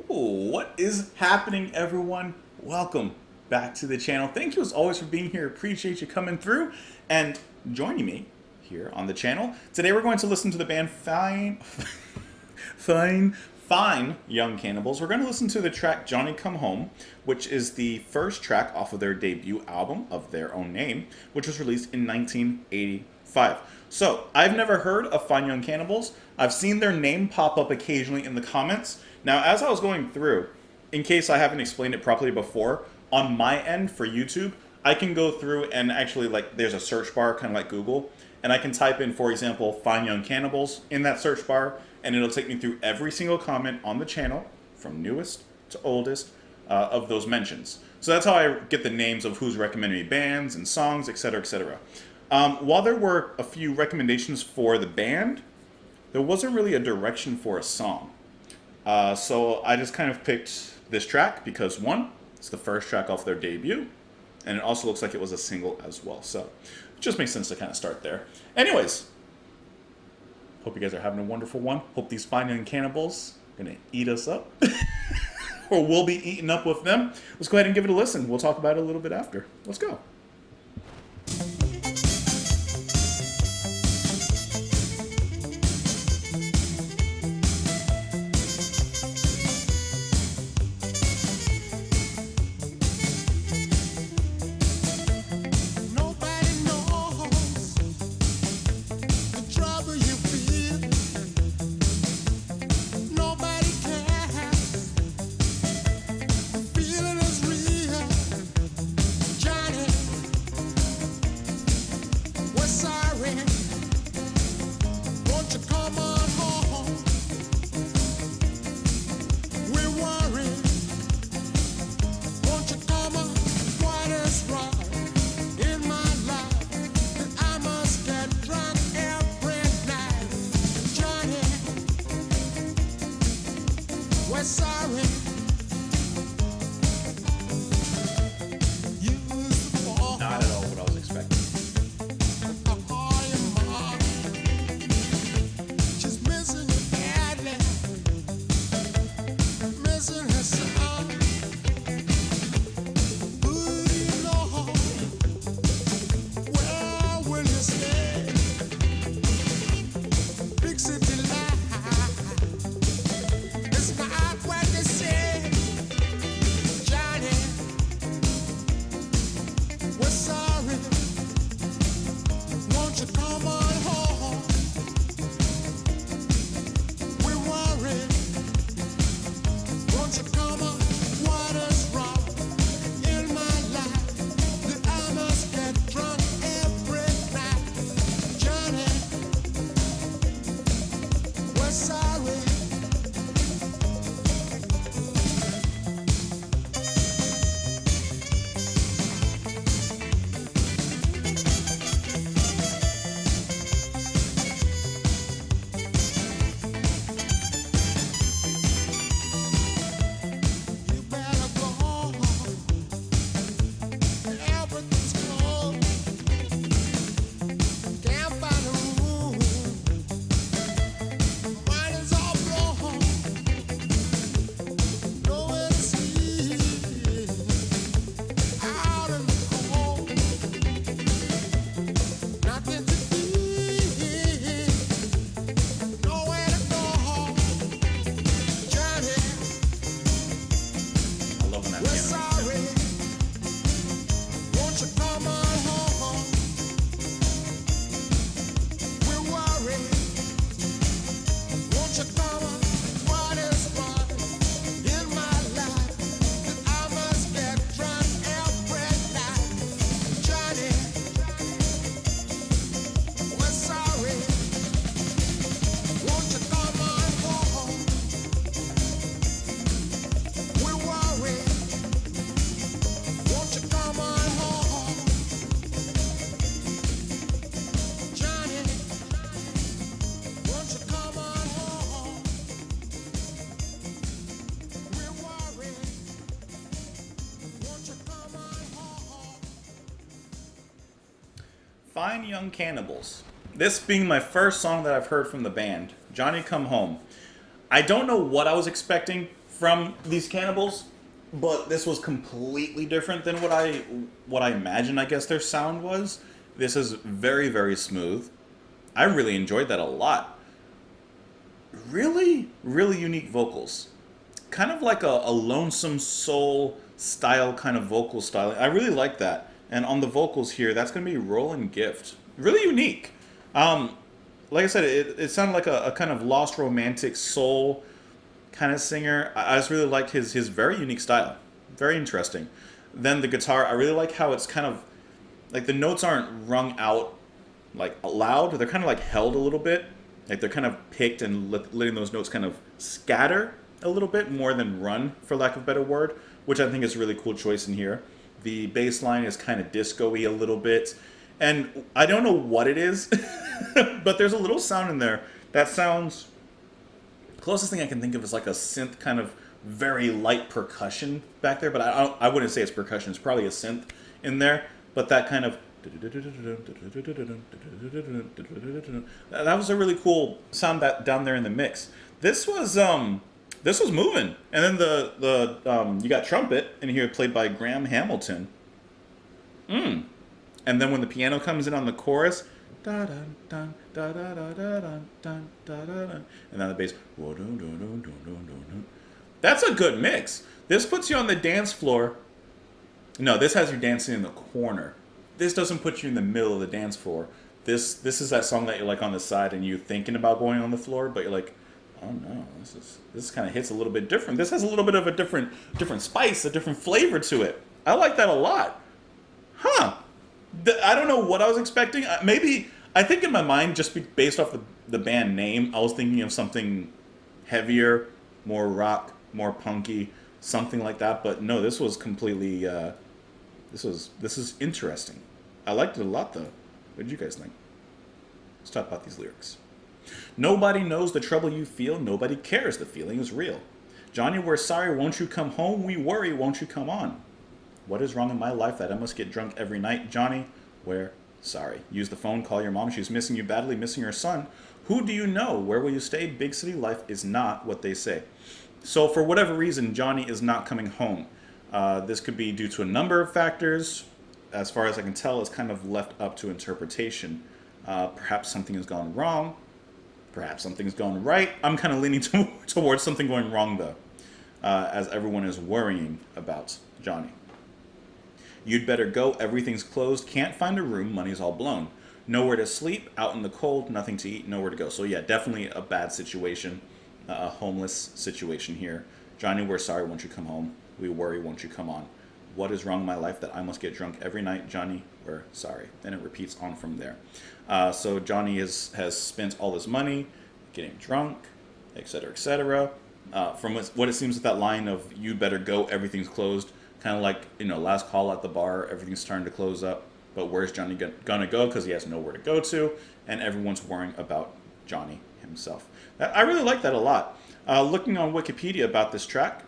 Ooh, what is happening, everyone? Welcome back to the channel. Thank you as always for being here. Appreciate you coming through and joining me here on the channel. Today we're going to listen to the band Fine Young Cannibals. We're going to listen to the track Johnny Come Home, which is the first track off of their debut album of their own name, which was released in 1985. So, I've never heard of Fine Young Cannibals. I've seen their name pop up occasionally in the comments. Now, as I was going through, in case I haven't explained it properly before, on my end for YouTube, I can go through and actually, there's a search bar, kind of like Google, and I can type in, for example, Fine Young Cannibals in that search bar, and it'll take me through every single comment on the channel, from newest to oldest, of those mentions. So that's how I get the names of who's recommending me bands and songs, etc., etc. While there were a few recommendations for the band, there wasn't really a direction for a song. So I just kind of picked this track because, one, it's the first track off their debut, and it also looks like it was a single as well. So it just makes sense to kind of start there. Anyways, hope you guys are having a wonderful one. Hope these Fine Young Cannibals are going to eat us up, or we'll be eaten up with them. Let's go ahead and give it a listen. We'll talk about it a little bit after. Let's go. Not at all what I was expecting. Fine Young Cannibals. This being my first song that I've heard from the band, Johnny Come Home. I don't know what I was expecting from these Cannibals, but this was completely different than what I imagined, I guess, their sound was. This is very, very smooth. I really enjoyed that a lot. Really, really unique vocals. Kind of like a lonesome soul style kind of vocal style. I really like that. And on the vocals here, that's going to be Roland Gift. Really unique. Like I said, it sounded like a kind of lost romantic soul kind of singer. I just really liked his very unique style. Very interesting. Then the guitar, I really like how it's kind of like the notes aren't rung out like loud. They're kind of like held a little bit. Like they're kind of picked and letting those notes kind of scatter a little bit more than run, for lack of a better word, which I think is a really cool choice in here. The bass line is kind of disco-y a little bit. And I don't know what it is, but there's a little sound in there that sounds... Closest thing I can think of is like a synth kind of very light percussion back there, but I wouldn't say it's percussion. It's probably a synth in there, but that kind of... That was a really cool sound down there in the mix. This was moving, and then the you got trumpet in here played by Graham Hamilton. And then when the piano comes in on the chorus, and then the bass. That's a good mix. This puts you on the dance floor. No, this has you dancing in the corner. This doesn't put you in the middle of the dance floor. This is that song that you're like on the side and you're thinking about going on the floor, but you're like, oh no, this kind of hits a little bit different. This has a little bit of a different spice, a different flavor to it. I like that a lot. Huh. I don't know what I was expecting. Maybe, I think in my mind, just based off the band name, I was thinking of something heavier, more rock, more punky, something like that. But no, this was completely, this is interesting. I liked it a lot though. What did you guys think? Let's talk about these lyrics. Nobody knows the trouble you feel. Nobody cares. The feeling is real. Johnny, we're sorry. Won't you come home? We worry. Won't you come on? What is wrong in my life that I must get drunk every night? Johnny, we're sorry. Use the phone. Call your mom. She's missing you badly. Missing her son. Who do you know? Where will you stay? Big city life is not what they say. So for whatever reason, Johnny is not coming home. This could be due to a number of factors. As far as I can tell, it's kind of left up to interpretation. Perhaps something has gone wrong. Perhaps something's gone right. I'm kind of leaning towards something going wrong, though, as everyone is worrying about Johnny. You'd better go. Everything's closed. Can't find a room. Money's all blown. Nowhere to sleep. Out in the cold. Nothing to eat. Nowhere to go. So, yeah, definitely a bad situation. A homeless situation here. Johnny, we're sorry. Won't you come home? We worry. Won't you come on? What is wrong in my life that I must get drunk every night? Johnny, we're sorry. Then it repeats on from there. So Johnny has spent all this money getting drunk, etc., etc. From what it seems with that line of "you better go, everything's closed," kind of like last call at the bar, everything's starting to close up. But where's Johnny gonna go? Because he has nowhere to go to, and everyone's worrying about Johnny himself. I really like that a lot. Looking on Wikipedia about this track.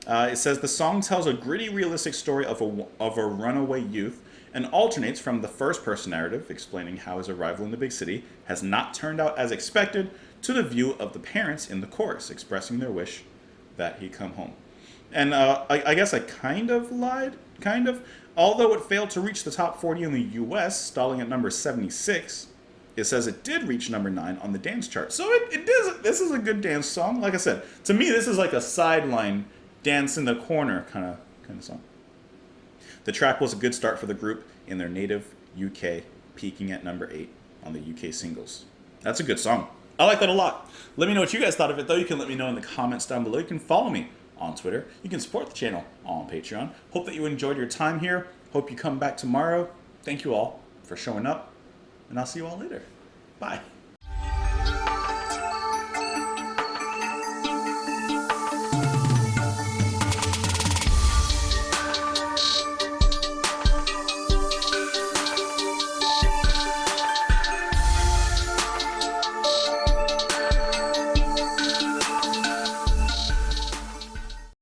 It says the song tells a gritty, realistic story of a runaway youth and alternates from the first-person narrative, explaining how his arrival in the big city has not turned out as expected, to the view of the parents in the chorus, expressing their wish that he come home. And I guess I kind of lied, Although it failed to reach the top 40 in the U.S., stalling at number 76, it says it did reach number 9 on the dance chart. So it does. This is a good dance song. Like I said, to me, this is like a sideline dance in the corner kind of song. The track was a good start for the group in their native UK, peaking at number 8 on the UK singles. That's a good song. I like that a lot. Let me know what you guys thought of it, though. You can let me know in the comments down below. You can follow me on Twitter. You can support the channel on Patreon. Hope that you enjoyed your time here. Hope you come back tomorrow. Thank you all for showing up, and I'll see you all later. Bye.